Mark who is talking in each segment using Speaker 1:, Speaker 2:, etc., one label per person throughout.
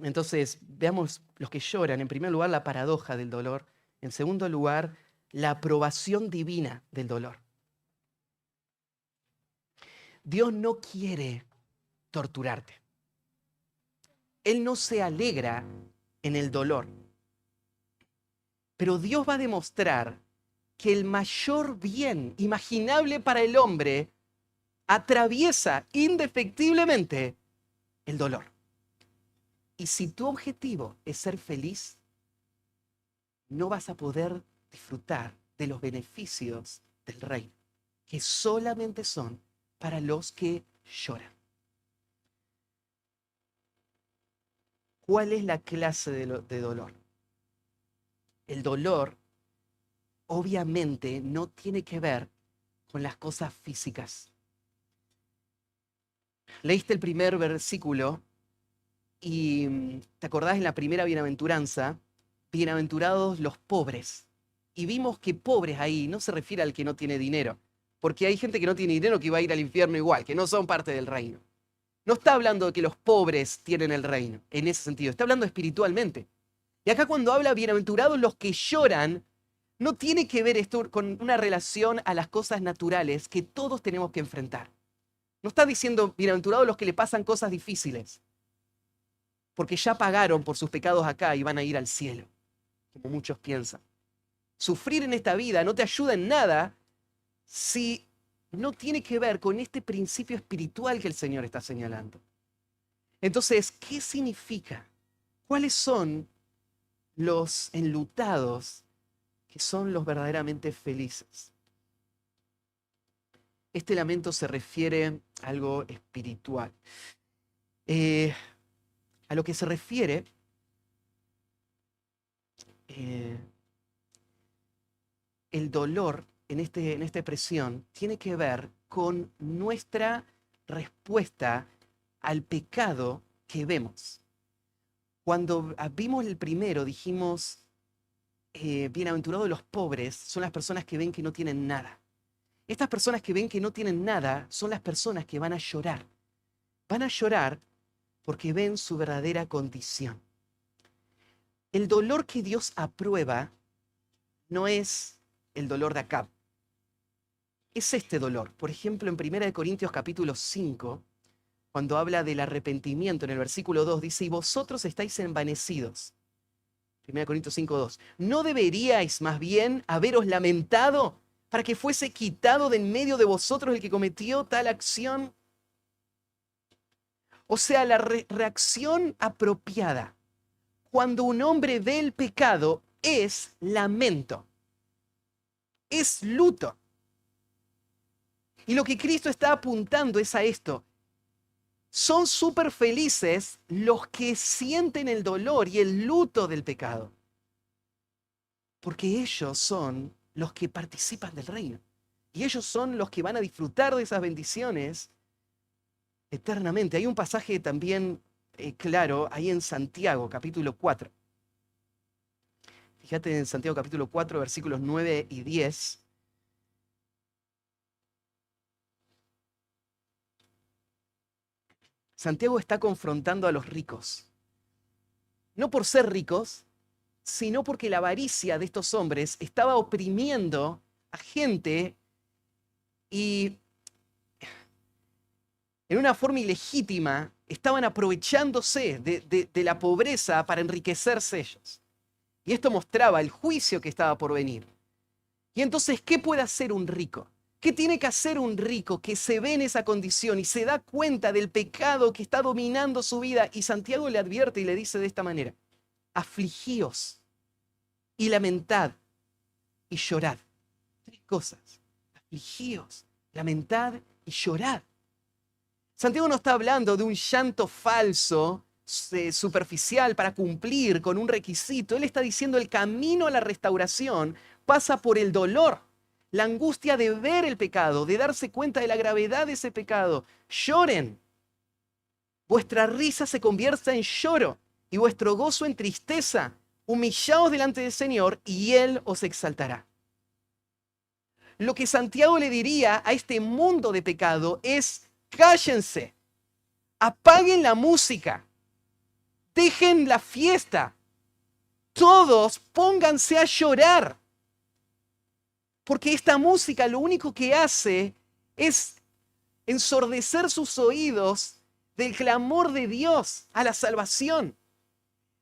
Speaker 1: Entonces, veamos los que lloran. En primer lugar, la paradoja del dolor. En segundo lugar, la aprobación divina del dolor. Dios no quiere torturarte. Él no se alegra en el dolor. Pero Dios va a demostrar que el mayor bien imaginable para el hombre atraviesa indefectiblemente el dolor. Y si tu objetivo es ser feliz, no vas a poder disfrutar de los beneficios del reino, que solamente son para los que lloran. ¿Cuál es la clase de dolor? El dolor obviamente no tiene que ver con las cosas físicas. Leíste el primer versículo y te acordás en la primera bienaventuranza, bienaventurados los pobres. Y vimos que pobres ahí no se refiere al que no tiene dinero, porque hay gente que no tiene dinero que va a ir al infierno igual, que no son parte del reino. No está hablando de que los pobres tienen el reino, en ese sentido, está hablando espiritualmente. Y acá cuando habla bienaventurados los que lloran, no tiene que ver esto con una relación a las cosas naturales que todos tenemos que enfrentar. No está diciendo bienaventurados los que le pasan cosas difíciles, porque ya pagaron por sus pecados acá y van a ir al cielo, como muchos piensan. Sufrir en esta vida no te ayuda en nada si no tiene que ver con este principio espiritual que el Señor está señalando. Entonces, ¿qué significa? ¿Cuáles son los enlutados que son los verdaderamente felices? Este lamento se refiere a algo espiritual. A lo que se refiere el dolor en esta expresión tiene que ver con nuestra respuesta al pecado que vemos. Cuando vimos el primero, dijimos, bienaventurados los pobres son las personas que ven que no tienen nada. Estas personas que ven que no tienen nada son las personas que van a llorar. Van a llorar porque ven su verdadera condición. El dolor que Dios aprueba no es el dolor de acá. Es este dolor. Por ejemplo, en 1 Corintios capítulo 5, cuando habla del arrepentimiento, en el versículo 2, dice, y vosotros estáis envanecidos. 1 Corintios 5, 2. ¿No deberíais más bien haberos lamentado para que fuese quitado de en medio de vosotros el que cometió tal acción? O sea, la reacción apropiada cuando un hombre ve el pecado es lamento, es luto. Y lo que Cristo está apuntando es a esto. Son súper felices los que sienten el dolor y el luto del pecado, porque ellos son los que participan del reino. Y ellos son los que van a disfrutar de esas bendiciones eternamente. Hay un pasaje también claro ahí en Santiago, capítulo 4. Fíjate en Santiago capítulo 4, versículos 9 y 10. Santiago está confrontando a los ricos. No por ser ricos, sino porque la avaricia de estos hombres estaba oprimiendo a gente y en una forma ilegítima estaban aprovechándose de la pobreza para enriquecerse ellos. Y esto mostraba el juicio que estaba por venir. Y entonces, ¿qué puede hacer un rico? ¿Qué tiene que hacer un rico que se ve en esa condición y se da cuenta del pecado que está dominando su vida? Y Santiago le advierte y le dice de esta manera, afligíos y lamentad y llorad. Tres cosas, afligíos, lamentad y llorad. Santiago no está hablando de un llanto falso, superficial para cumplir con un requisito. Él está diciendo el camino a la restauración pasa por el dolor, la angustia de ver el pecado, de darse cuenta de la gravedad de ese pecado. Lloren. Vuestra risa se convierta en lloro y vuestro gozo en tristeza. Humillaos delante del Señor y Él os exaltará. Lo que Santiago le diría a este mundo de pecado es: cállense, apaguen la música, Dejen la fiesta. Todos pónganse a llorar. Porque esta música lo único que hace es ensordecer sus oídos del clamor de Dios a la salvación.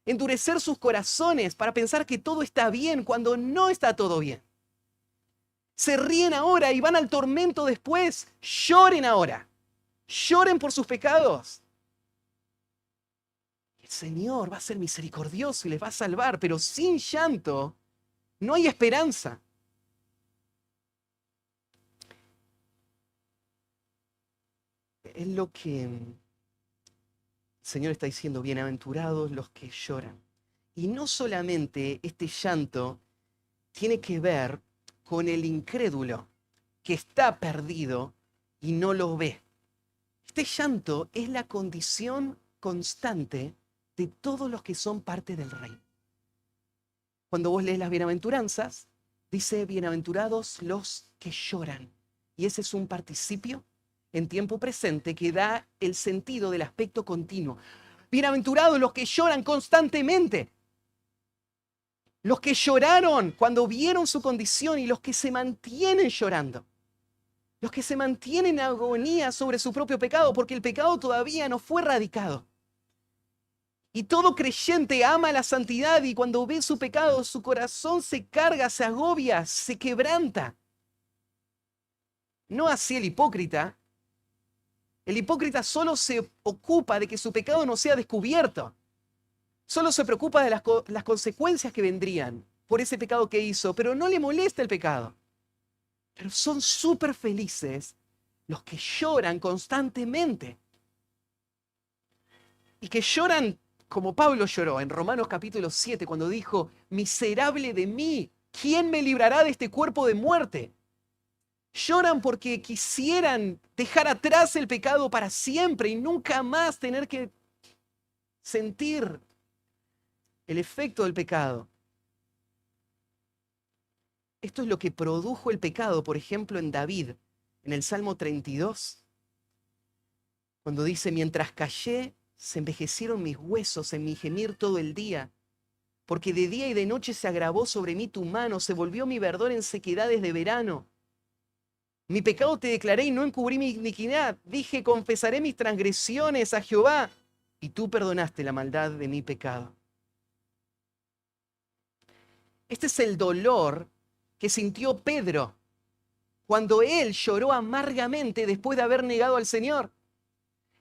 Speaker 1: Endurecer sus corazones para pensar que todo está bien cuando no está todo bien. Se ríen ahora y van al tormento después. Lloren ahora. Lloren por sus pecados. El Señor va a ser misericordioso y les va a salvar, pero sin llanto no hay esperanza. Es lo que el Señor está diciendo, bienaventurados los que lloran. Y no solamente este llanto tiene que ver con el incrédulo que está perdido y no lo ve. Este llanto es la condición constante de todos los que son parte del reino. Cuando vos lees las bienaventuranzas, dice bienaventurados los que lloran. Y ese es un participio en tiempo presente que da el sentido del aspecto continuo. Bienaventurados los que lloran constantemente. Los que lloraron cuando vieron su condición y los que se mantienen llorando. Los que se mantienen en agonía sobre su propio pecado porque el pecado todavía no fue erradicado. Y todo creyente ama la santidad y cuando ve su pecado, su corazón se carga, se agobia, se quebranta. No así el hipócrita. El hipócrita solo se ocupa de que su pecado no sea descubierto. Solo se preocupa de las consecuencias que vendrían por ese pecado que hizo, pero no le molesta el pecado. Pero son súper felices los que lloran constantemente. Y que lloran como Pablo lloró en Romanos capítulo 7 cuando dijo, miserable de mí, ¿quién me librará de este cuerpo de muerte? Lloran porque quisieran dejar atrás el pecado para siempre y nunca más tener que sentir el efecto del pecado. Esto es lo que produjo el pecado, por ejemplo, en David, en el Salmo 32, cuando dice, mientras callé, se envejecieron mis huesos en mi gemir todo el día, porque de día y de noche se agravó sobre mí tu mano, se volvió mi verdor en sequedades de verano. Mi pecado te declaré y no encubrí mi iniquidad. Dije, confesaré mis transgresiones a Jehová, y tú perdonaste la maldad de mi pecado. Este es el dolor que sintió Pedro cuando él lloró amargamente después de haber negado al Señor.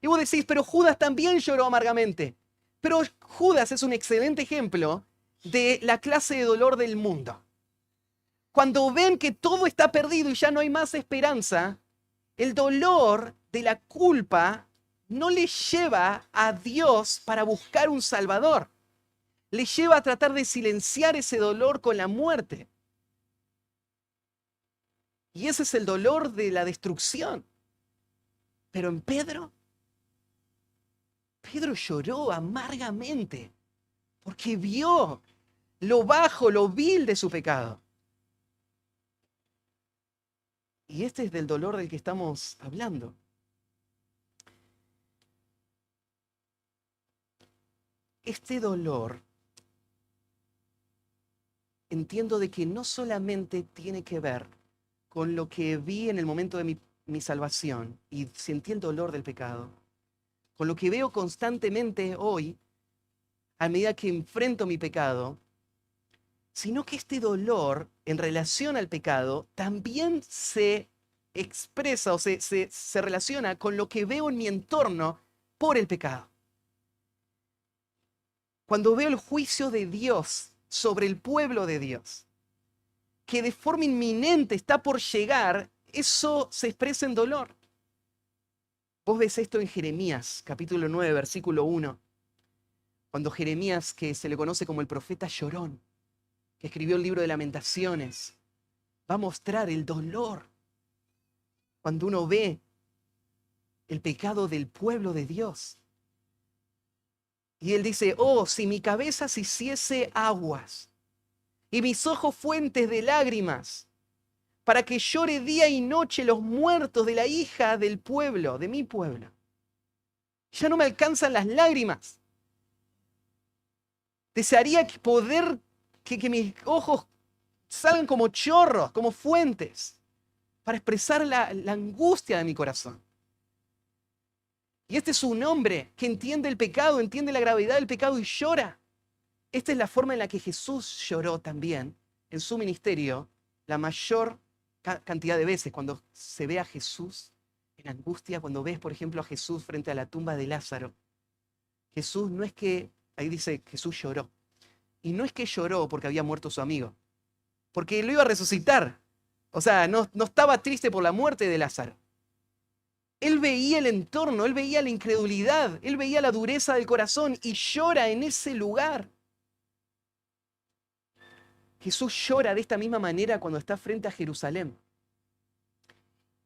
Speaker 1: Y vos decís, pero Judas también lloró amargamente. Pero Judas es un excelente ejemplo de la clase de dolor del mundo. Cuando ven que todo está perdido y ya no hay más esperanza, el dolor de la culpa no les lleva a Dios para buscar un Salvador. Les lleva a tratar de silenciar ese dolor con la muerte. Y ese es el dolor de la destrucción. Pero en Pedro lloró amargamente porque vio lo bajo, lo vil de su pecado. Y este es del dolor del que estamos hablando. Este dolor, entiendo de que no solamente tiene que ver con lo que vi en el momento de mi salvación y sentí el dolor del pecado, con lo que veo constantemente hoy, a medida que enfrento mi pecado, sino que este dolor en relación al pecado también se expresa o se relaciona con lo que veo en mi entorno por el pecado. Cuando veo el juicio de Dios sobre el pueblo de Dios, que de forma inminente está por llegar, eso se expresa en dolor. Vos ves esto en Jeremías, capítulo 9, versículo 1, cuando Jeremías, que se le conoce como el profeta llorón, que escribió el libro de Lamentaciones, va a mostrar el dolor cuando uno ve el pecado del pueblo de Dios. Y él dice, oh, si mi cabeza se hiciese aguas y mis ojos fuentes de lágrimas, para que llore día y noche los muertos de la hija del pueblo, de mi pueblo. Ya no me alcanzan las lágrimas. Desearía que mis ojos salgan como chorros, como fuentes, para expresar la angustia de mi corazón. Y este es un hombre que entiende el pecado, entiende la gravedad del pecado y llora. Esta es la forma en la que Jesús lloró también en su ministerio la mayor cantidad de veces. Cuando se ve a Jesús en angustia, cuando ves, por ejemplo, a Jesús frente a la tumba de Lázaro, Jesús no es que, ahí dice, Jesús lloró. Y no es que lloró porque había muerto su amigo, porque lo iba a resucitar. O sea, no estaba triste por la muerte de Lázaro. Él veía el entorno, él veía la incredulidad, él veía la dureza del corazón y llora en ese lugar. Jesús llora de esta misma manera cuando está frente a Jerusalén.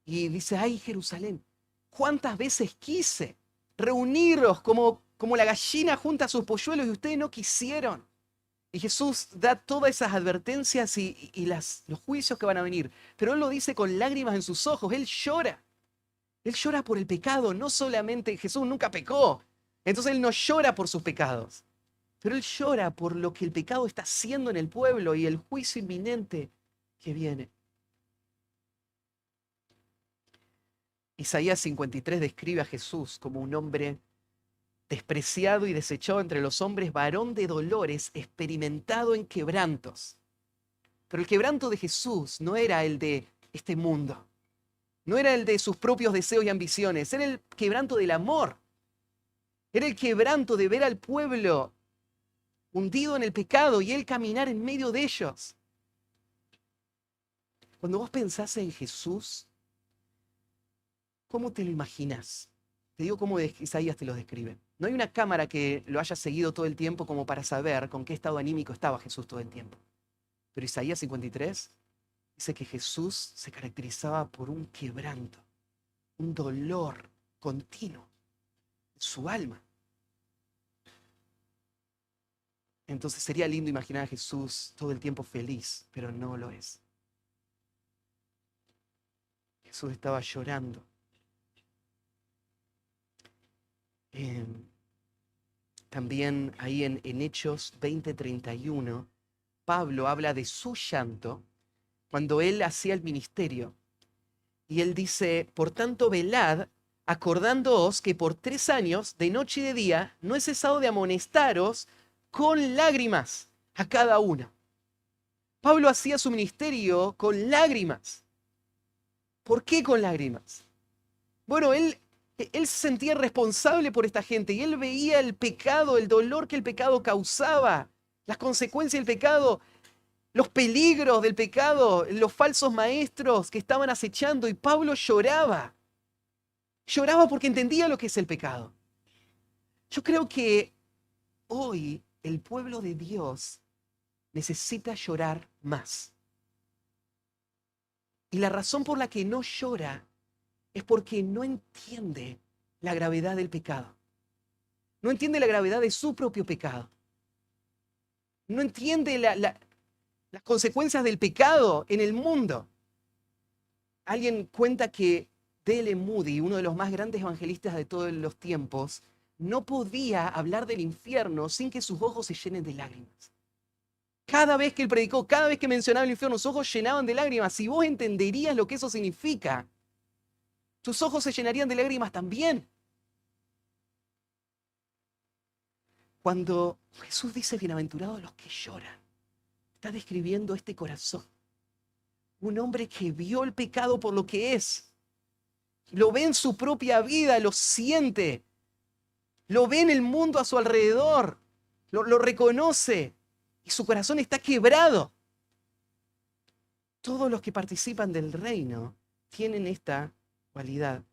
Speaker 1: Y dice, ay Jerusalén, ¿cuántas veces quise reuniros como la gallina junta a sus polluelos y ustedes no quisieron? Y Jesús da todas esas advertencias y los juicios que van a venir. Pero Él lo dice con lágrimas en sus ojos, Él llora. Él llora por el pecado, no solamente, Jesús nunca pecó. Entonces Él no llora por sus pecados. Pero Él llora por lo que el pecado está haciendo en el pueblo y el juicio inminente que viene. Isaías 53 describe a Jesús como un hombre despreciado y desechado entre los hombres, varón de dolores, experimentado en quebrantos. Pero el quebranto de Jesús no era el de este mundo, no era el de sus propios deseos y ambiciones, era el quebranto del amor. Era el quebranto de ver al pueblo hundido en el pecado y él caminar en medio de ellos. Cuando vos pensás en Jesús, ¿cómo te lo imaginas? Te digo cómo Isaías te lo describe. No hay una cámara que lo haya seguido todo el tiempo como para saber con qué estado anímico estaba Jesús todo el tiempo. Pero Isaías 53 dice que Jesús se caracterizaba por un quebranto, un dolor continuo en su alma. Entonces sería lindo imaginar a Jesús todo el tiempo feliz, pero no lo es. Jesús estaba llorando. También ahí en Hechos 20:31, Pablo habla de su llanto cuando él hacía el ministerio. Y él dice, por tanto, velad, acordándoos que por 3 años, de noche y de día, no he cesado de amonestaros con lágrimas a cada uno. Pablo hacía su ministerio con lágrimas. ¿Por qué con lágrimas? Bueno, él se sentía responsable por esta gente y él veía el pecado, el dolor que el pecado causaba, las consecuencias del pecado, los peligros del pecado, los falsos maestros que estaban acechando, y Pablo lloraba. Lloraba porque entendía lo que es el pecado. Yo creo que hoy el pueblo de Dios necesita llorar más. Y la razón por la que no llora es porque no entiende la gravedad del pecado. No entiende la gravedad de su propio pecado. No entiende las consecuencias del pecado en el mundo. Alguien cuenta que D.L. Moody, uno de los más grandes evangelistas de todos los tiempos, no podía hablar del infierno sin que sus ojos se llenen de lágrimas. Cada vez que él predicó, cada vez que mencionaba el infierno, sus ojos llenaban de lágrimas. Si vos entenderías lo que eso significa, tus ojos se llenarían de lágrimas también. Cuando Jesús dice bienaventurados los que lloran, está describiendo este corazón. Un hombre que vio el pecado por lo que es. Lo ve en su propia vida, lo siente. Lo ve en el mundo a su alrededor. Lo reconoce. Y su corazón está quebrado. Todos los que participan del reino tienen esta cualidad.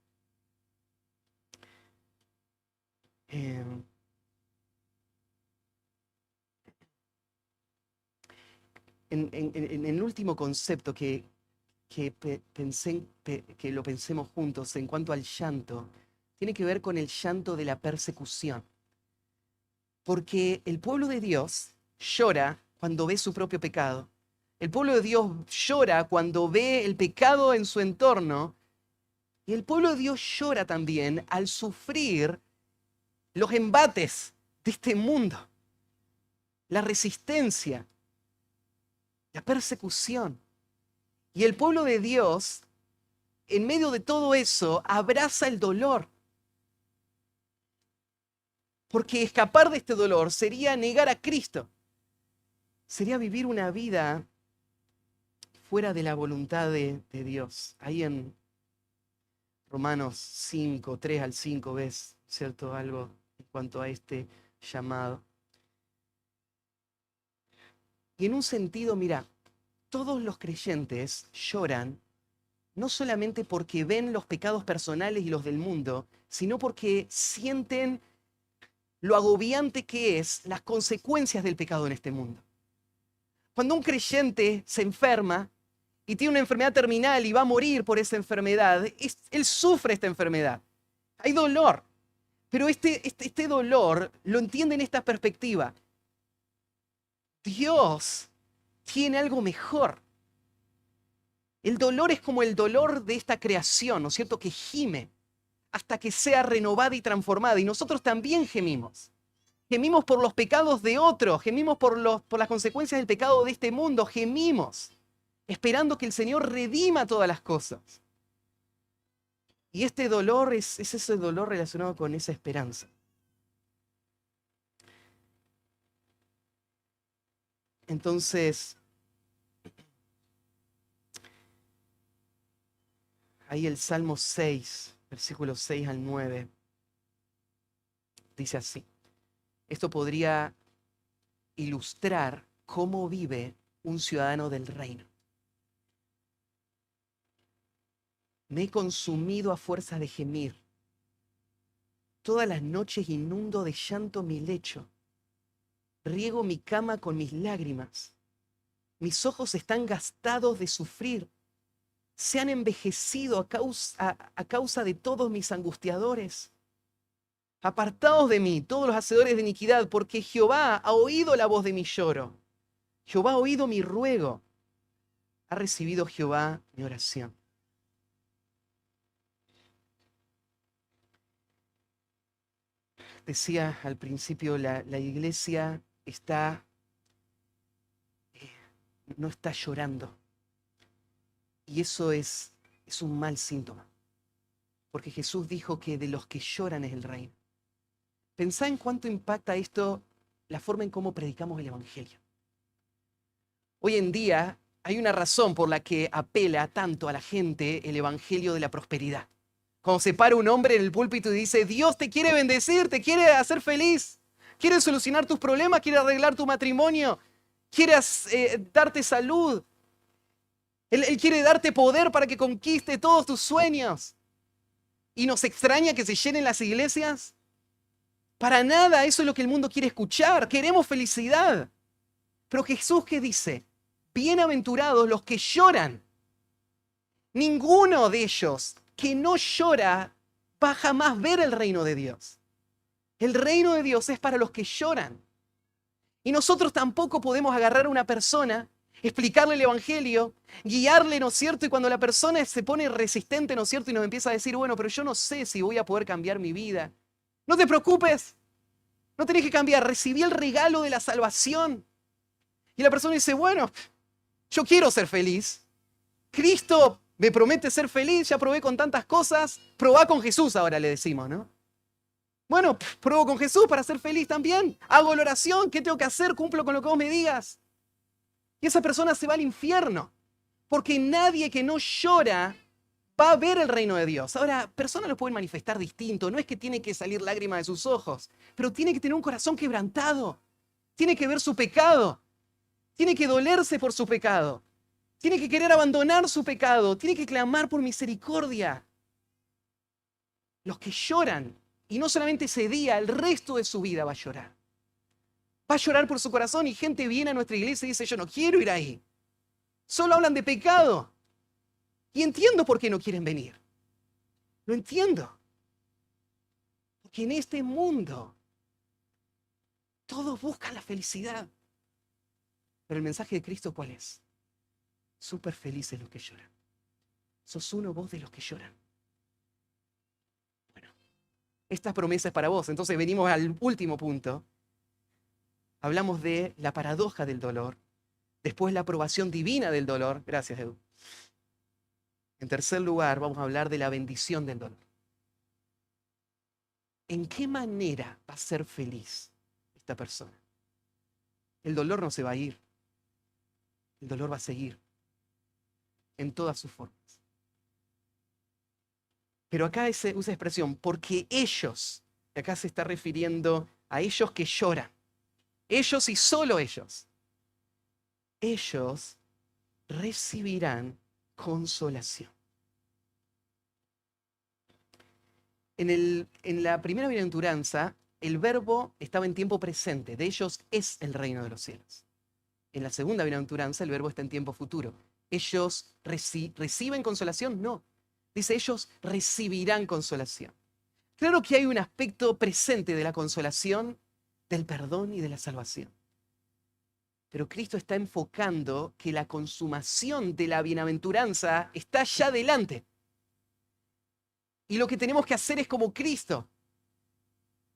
Speaker 1: En el último concepto que lo pensemos juntos en cuanto al llanto, tiene que ver con el llanto de la persecución. Porque el pueblo de Dios llora cuando ve su propio pecado. El pueblo de Dios llora cuando ve el pecado en su entorno. Y el pueblo de Dios llora también al sufrir los embates de este mundo. la resistencia, la persecución. Y el pueblo de Dios, en medio de todo eso, abraza el dolor. Porque escapar de este dolor sería negar a Cristo. Sería vivir una vida fuera de la voluntad de Dios. Ahí en Romanos 5, 3 al 5 ves, ¿cierto? Algo en cuanto a este llamado. Y en un sentido, mira, todos los creyentes lloran no solamente porque ven los pecados personales y los del mundo, sino porque sienten lo agobiante que es las consecuencias del pecado en este mundo. Cuando un creyente se enferma y tiene una enfermedad terminal y va a morir por esa enfermedad, él sufre esta enfermedad. Hay dolor, pero este dolor lo entiende en esta perspectiva. Dios tiene algo mejor. El dolor es como el dolor de esta creación, ¿no es cierto?, que gime hasta que sea renovada y transformada. Y nosotros también gemimos. Gemimos por los pecados de otros, gemimos por las consecuencias del pecado de este mundo, gemimos, esperando que el Señor redima todas las cosas. Y este dolor es ese dolor relacionado con esa esperanza. Entonces, ahí el Salmo 6, versículos 6 al 9, dice así. Esto podría ilustrar cómo vive un ciudadano del reino. Me he consumido a fuerza de gemir. Todas las noches inundo de llanto mi lecho. Riego mi cama con mis lágrimas. Mis ojos están gastados de sufrir. Se han envejecido a causa de todos mis angustiadores. Apartaos de mí, todos los hacedores de iniquidad, porque Jehová ha oído la voz de mi lloro. Jehová ha oído mi ruego. Ha recibido Jehová mi oración. Decía al principio, la iglesia no está llorando. Y eso es un mal síntoma. Porque Jesús dijo que de los que lloran es el reino. Pensá en cuánto impacta esto la forma en cómo predicamos el Evangelio. Hoy en día hay una razón por la que apela tanto a la gente el Evangelio de la prosperidad. Cuando se para un hombre en el púlpito y dice, Dios te quiere bendecir, te quiere hacer feliz, quiere solucionar tus problemas, quiere arreglar tu matrimonio, quiere darte salud. Él quiere darte poder para que conquiste todos tus sueños. ¿Y nos extraña que se llenen las iglesias? Para nada, eso es lo que el mundo quiere escuchar. Queremos felicidad. Pero Jesús, ¿qué dice? Bienaventurados los que lloran. Ninguno de ellos que no llora va a jamás ver el reino de Dios. El reino de Dios es para los que lloran. Y nosotros tampoco podemos agarrar a una persona, explicarle el Evangelio, guiarle, ¿no es cierto? Y cuando la persona se pone resistente, ¿no es cierto? Y nos empieza a decir, bueno, pero yo no sé si voy a poder cambiar mi vida. No te preocupes, no tenés que cambiar, recibí el regalo de la salvación. Y la persona dice, bueno, yo quiero ser feliz. Cristo me promete ser feliz, ya probé con tantas cosas, probá con Jesús ahora le decimos, ¿no? Bueno, pruebo con Jesús para ser feliz también. Hago la oración, ¿qué tengo que hacer? Cumplo con lo que vos me digas. Y esa persona se va al infierno, porque nadie que no llora va a ver el reino de Dios. Ahora, personas lo pueden manifestar distinto, no es que tiene que salir lágrimas de sus ojos, pero tiene que tener un corazón quebrantado, tiene que ver su pecado, tiene que dolerse por su pecado, tiene que querer abandonar su pecado, tiene que clamar por misericordia. Los que lloran, y no solamente ese día, el resto de su vida va a llorar. Va a llorar por su corazón y gente viene a nuestra iglesia y dice, yo no quiero ir ahí. Solo hablan de pecado. Y entiendo por qué no quieren venir. Lo entiendo. Porque en este mundo todos buscan la felicidad. Pero el mensaje de Cristo, ¿cuál es? Súper felices los que lloran. Sos uno vos de los que lloran. Bueno, esta promesa es para vos. Entonces venimos al último punto. Hablamos de la paradoja del dolor. Después la aprobación divina del dolor. Gracias, Edu. En tercer lugar, vamos a hablar de la bendición del dolor. ¿En qué manera va a ser feliz esta persona? El dolor no se va a ir. El dolor va a seguir en todas sus formas. Pero acá usa expresión, porque ellos, acá se está refiriendo a ellos que lloran. Ellos y solo ellos. Ellos recibirán consolación. En la primera bienaventuranza, el verbo estaba en tiempo presente. De ellos es el reino de los cielos. En la segunda bienaventuranza, el verbo está en tiempo futuro. ¿Ellos reciben consolación? No. Dice, ellos recibirán consolación. Claro que hay un aspecto presente de la consolación, del perdón y de la salvación. Pero Cristo está enfocando que la consumación de la bienaventuranza está ya delante. Y lo que tenemos que hacer es como Cristo.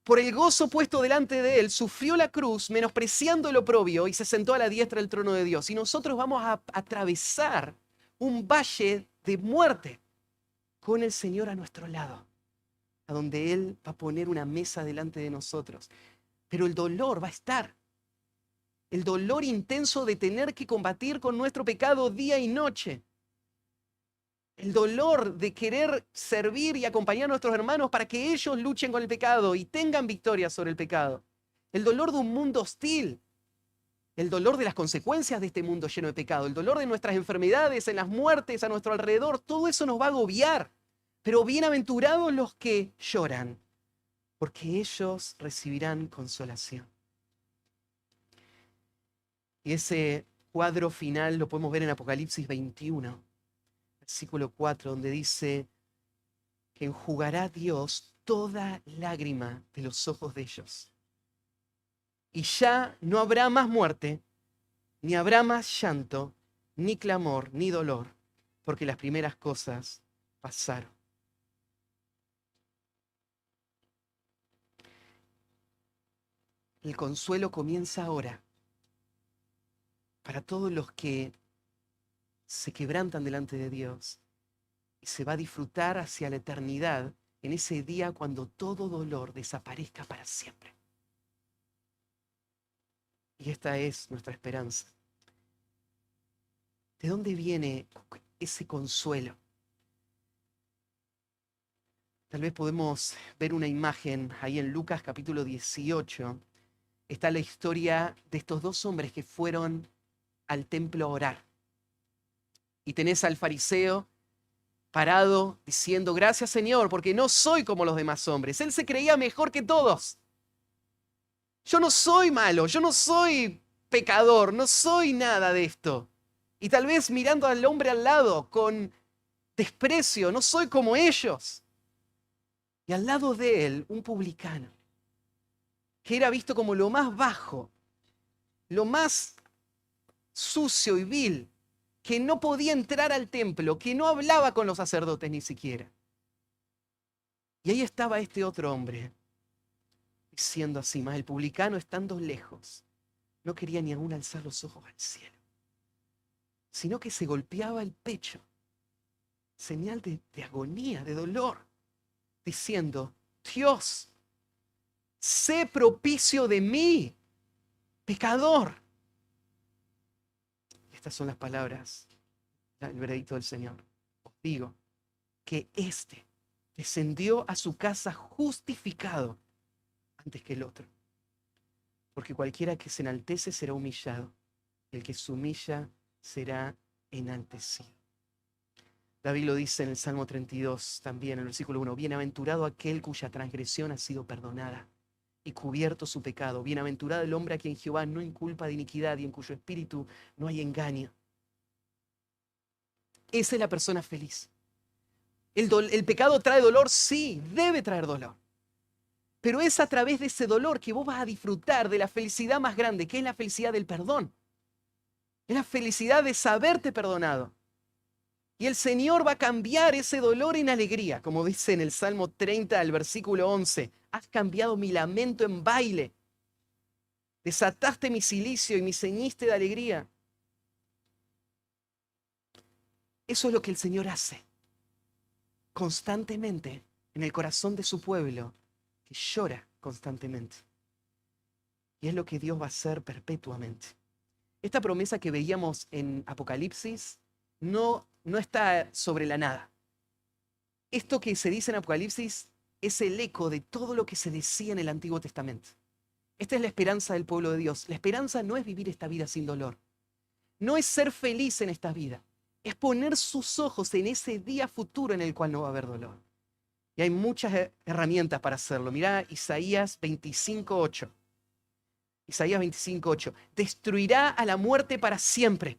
Speaker 1: Por el gozo puesto delante de él, sufrió la cruz, menospreciando el oprobio, y se sentó a la diestra del trono de Dios. Y nosotros vamos a atravesar un valle de muerte con el Señor a nuestro lado, a donde Él va a poner una mesa delante de nosotros. Pero el dolor va a estar. El dolor intenso de tener que combatir con nuestro pecado día y noche. El dolor de querer servir y acompañar a nuestros hermanos para que ellos luchen con el pecado y tengan victoria sobre el pecado. El dolor de un mundo hostil. El dolor de las consecuencias de este mundo lleno de pecado. El dolor de nuestras enfermedades, en las muertes a nuestro alrededor. Todo eso nos va a agobiar. Pero bienaventurados los que lloran, porque ellos recibirán consolación. Y ese cuadro final lo podemos ver en Apocalipsis 21, versículo 4, donde dice que enjugará Dios toda lágrima de los ojos de ellos. Y ya no habrá más muerte, ni habrá más llanto, ni clamor, ni dolor, porque las primeras cosas pasaron. El consuelo comienza ahora para todos los que se quebrantan delante de Dios y se va a disfrutar hacia la eternidad en ese día cuando todo dolor desaparezca para siempre. Y esta es nuestra esperanza. ¿De dónde viene ese consuelo? Tal vez podemos ver una imagen ahí en Lucas capítulo 18. Está la historia de estos dos hombres que fueron al templo a orar. Y tenés al fariseo parado diciendo, gracias Señor, porque no soy como los demás hombres. Él se creía mejor que todos. Yo no soy malo, yo no soy pecador, no soy nada de esto. Y tal vez mirando al hombre al lado con desprecio, no soy como ellos. Y al lado de él, un publicano, que era visto como lo más bajo, lo más sucio y vil, que no podía entrar al templo, que no hablaba con los sacerdotes ni siquiera. Y ahí estaba este otro hombre, diciendo así, más el publicano estando lejos, no quería ni aún alzar los ojos al cielo, sino que se golpeaba el pecho, señal de agonía, de dolor, diciendo, Dios, sé propicio de mí, pecador. Estas son las palabras, el veredicto del Señor. Os digo que éste descendió a su casa justificado antes que el otro. Porque cualquiera que se enaltece será humillado, el que se humilla será enaltecido. David lo dice en el Salmo 32 también, en el versículo 1. Bienaventurado aquel cuya transgresión ha sido perdonada y cubierto su pecado. Bienaventurado el hombre a quien Jehová no inculpa de iniquidad y en cuyo espíritu no hay engaño. Esa es la persona feliz. ¿El pecado trae dolor? Sí, debe traer dolor. Pero es a través de ese dolor que vos vas a disfrutar de la felicidad más grande, que es la felicidad del perdón. Es la felicidad de saberte perdonado. Y el Señor va a cambiar ese dolor en alegría, como dice en el Salmo 30, al versículo 11. Has cambiado mi lamento en baile. Desataste mi cilicio y me ceñiste de alegría. Eso es lo que el Señor hace constantemente en el corazón de su pueblo, que llora constantemente. Y es lo que Dios va a hacer perpetuamente. Esta promesa que veíamos en Apocalipsis no está sobre la nada. Esto que se dice en Apocalipsis es el eco de todo lo que se decía en el Antiguo Testamento. Esta es la esperanza del pueblo de Dios. La esperanza no es vivir esta vida sin dolor. No es ser feliz en esta vida. Es poner sus ojos en ese día futuro en el cual no va a haber dolor. Y hay muchas herramientas para hacerlo. Mirá Isaías 25:8. Isaías 25:8. Destruirá a la muerte para siempre.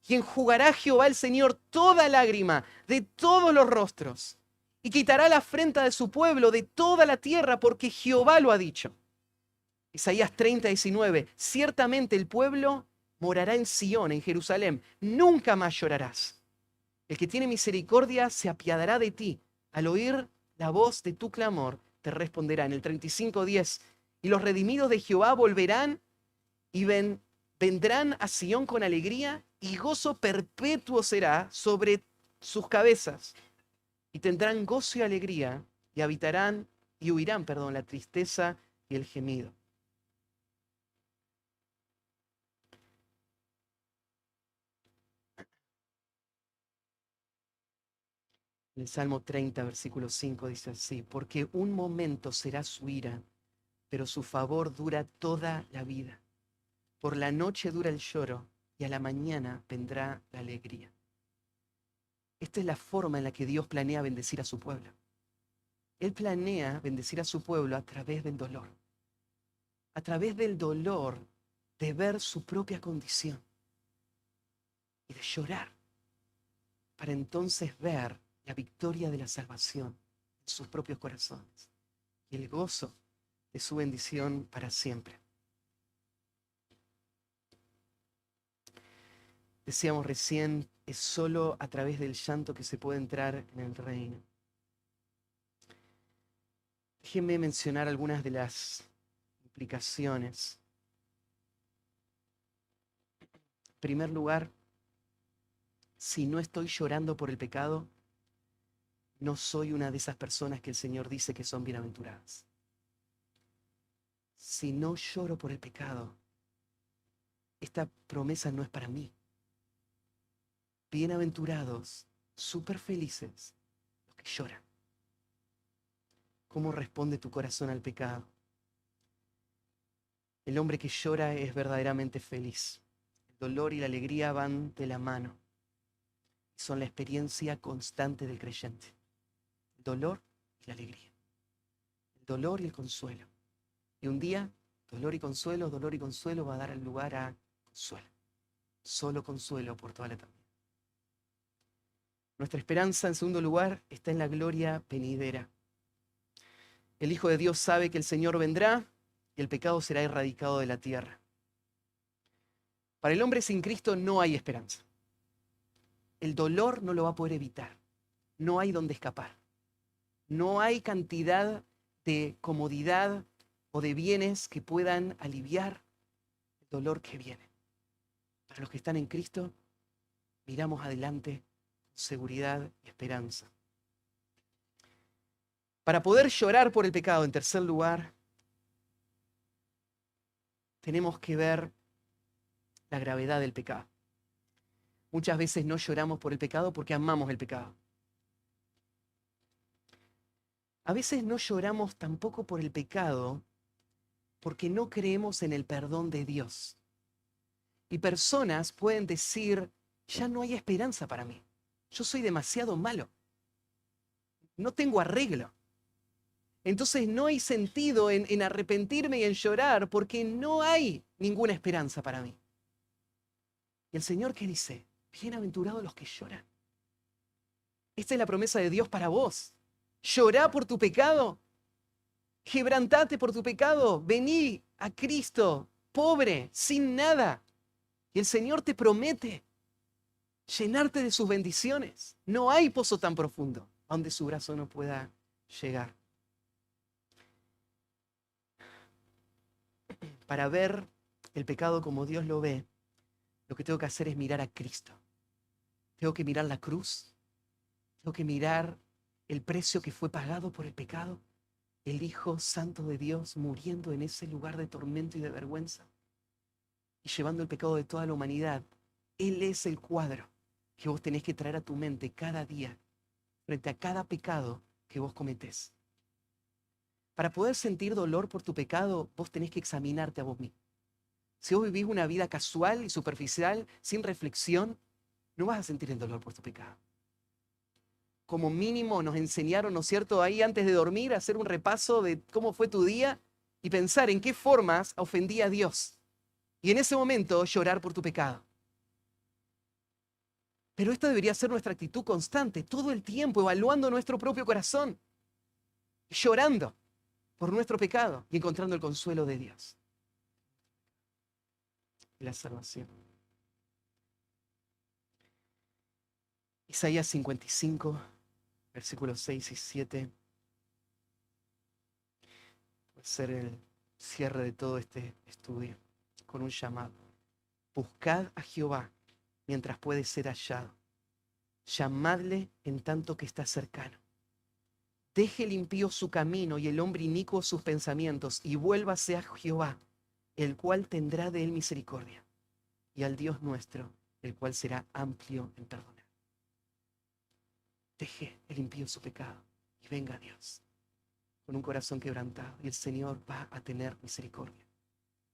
Speaker 1: Y enjugará Jehová el Señor toda lágrima de todos los rostros. Y quitará la afrenta de su pueblo de toda la tierra, porque Jehová lo ha dicho. Isaías 30:19. Ciertamente el pueblo morará en Sión, en Jerusalén. Nunca más llorarás. El que tiene misericordia se apiadará de ti. Al oír la voz de tu clamor, te responderá. En el 35:10. Y los redimidos de Jehová volverán y vendrán a Sión con alegría, y gozo perpetuo será sobre sus cabezas. Y tendrán gozo y alegría, y huirán, la tristeza y el gemido. En el Salmo 30, versículo 5 dice así: porque un momento será su ira, pero su favor dura toda la vida. Por la noche dura el lloro, y a la mañana vendrá la alegría. Esta es la forma en la que Dios planea bendecir a su pueblo. Él planea bendecir a su pueblo a través del dolor. A través del dolor de ver su propia condición y de llorar, para entonces ver la victoria de la salvación en sus propios corazones y el gozo de su bendición para siempre. Decíamos recién, es solo a través del llanto que se puede entrar en el reino. Déjenme mencionar algunas de las implicaciones. En primer lugar, si no estoy llorando por el pecado, no soy una de esas personas que el Señor dice que son bienaventuradas. Si no lloro por el pecado, esta promesa no es para mí. Bienaventurados, súper felices, los que lloran. ¿Cómo responde tu corazón al pecado? El hombre que llora es verdaderamente feliz. El dolor y la alegría van de la mano. Son la experiencia constante del creyente. El dolor y la alegría. El dolor y el consuelo. Y un día, dolor y consuelo va a dar lugar a consuelo. Solo consuelo por toda la eternidad. Nuestra esperanza, en segundo lugar, está en la gloria venidera. El Hijo de Dios sabe que el Señor vendrá y el pecado será erradicado de la tierra. Para el hombre sin Cristo no hay esperanza. El dolor no lo va a poder evitar. No hay donde escapar. No hay cantidad de comodidad o de bienes que puedan aliviar el dolor que viene. Para los que están en Cristo, miramos adelante con seguridad y esperanza. Para poder llorar por el pecado, en tercer lugar, tenemos que ver la gravedad del pecado. Muchas veces no lloramos por el pecado porque amamos el pecado. A veces no lloramos tampoco por el pecado porque no creemos en el perdón de Dios. Y personas pueden decir, ya no hay esperanza para mí. Yo soy demasiado malo. No tengo arreglo. Entonces no hay sentido en arrepentirme y en llorar porque no hay ninguna esperanza para mí. Y el Señor, ¿qué dice? Bienaventurados los que lloran. Esta es la promesa de Dios para vos. Llorá por tu pecado. Quebrantate por tu pecado. Vení a Cristo, pobre, sin nada. Y el Señor te promete llenarte de sus bendiciones. No hay pozo tan profundo donde su brazo no pueda llegar. para ver el pecado como Dios lo ve, lo que tengo que hacer es mirar a Cristo. Tengo que mirar la cruz. Tengo que mirar el precio que fue pagado por el pecado. El Hijo Santo de Dios muriendo en ese lugar de tormento y de vergüenza y llevando el pecado de toda la humanidad. Él es el cuadro que vos tenés que traer a tu mente cada día frente a cada pecado que vos cometés. Para poder sentir dolor por tu pecado, vos tenés que examinarte a vos mismo. Si vos vivís una vida casual y superficial, sin reflexión, no vas a sentir el dolor por tu pecado. Como mínimo nos enseñaron, ¿no es cierto?, ahí antes de dormir, a hacer un repaso de cómo fue tu día y pensar en qué formas ofendía a Dios. Y en ese momento llorar por tu pecado. Pero esta debería ser nuestra actitud constante, todo el tiempo, evaluando nuestro propio corazón, llorando por nuestro pecado y encontrando el consuelo de Dios. Y la salvación. Isaías 55, versículos 6 y 7. Puede ser el cierre de todo este estudio con un llamado. Buscad a Jehová mientras puede ser hallado. Llamadle en tanto que está cercano. Deje el impío su camino y el hombre inicuo sus pensamientos, y vuélvase a Jehová, el cual tendrá de él misericordia, y al Dios nuestro, el cual será amplio en perdonar. Deje el impío su pecado y venga a Dios con un corazón quebrantado, y el Señor va a tener misericordia.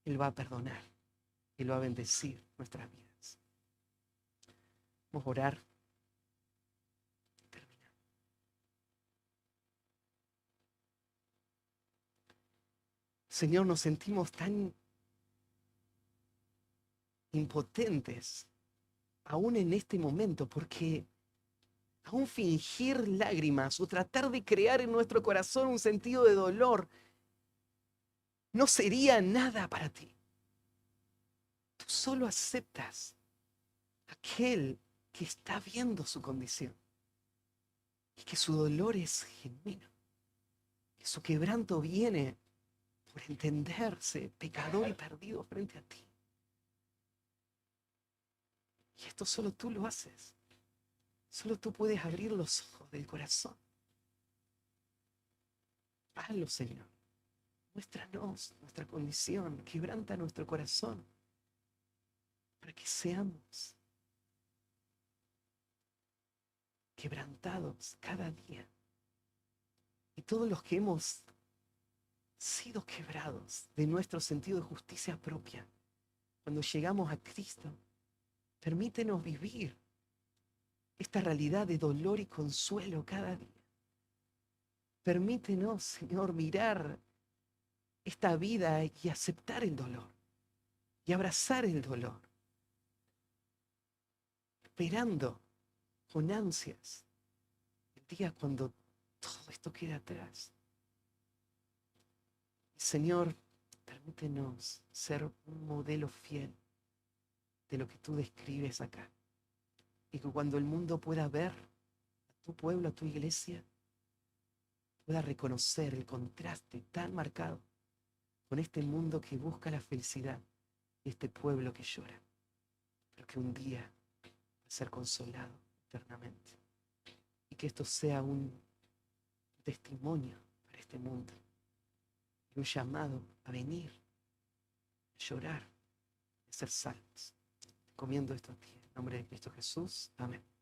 Speaker 1: Él va a perdonar. Él va a bendecir nuestras vidas. Vamos a orar. Terminar. Señor, nos sentimos tan impotentes aún en este momento, porque aún fingir lágrimas o tratar de crear en nuestro corazón un sentido de dolor no sería nada para ti. Tú solo aceptas a aquel que está viendo su condición y que su dolor es genuino, que su quebranto viene por entenderse pecador y perdido frente a ti. Y esto solo tú lo haces. Solo tú puedes abrir los ojos del corazón. Hazlo, Señor. Muéstranos nuestra condición, quebranta nuestro corazón para que seamos quebrantados cada día. Y todos los que hemos sido quebrados de nuestro sentido de justicia propia, cuando llegamos a Cristo, permítenos vivir esta realidad de dolor y consuelo cada día. Permítenos, Señor, mirar esta vida y aceptar el dolor y abrazar el dolor, esperando con ansias el día cuando todo esto quede atrás. Y Señor, permítenos ser un modelo fiel de lo que tú describes acá. Y que cuando el mundo pueda ver a tu pueblo, a tu iglesia, pueda reconocer el contraste tan marcado con este mundo que busca la felicidad y este pueblo que llora, pero que un día va a ser consolado eternamente. Y que esto sea un testimonio para este mundo, y un llamado a venir, a llorar, a ser salvos. Comiendo esto a ti, en nombre de Cristo Jesús. Amén.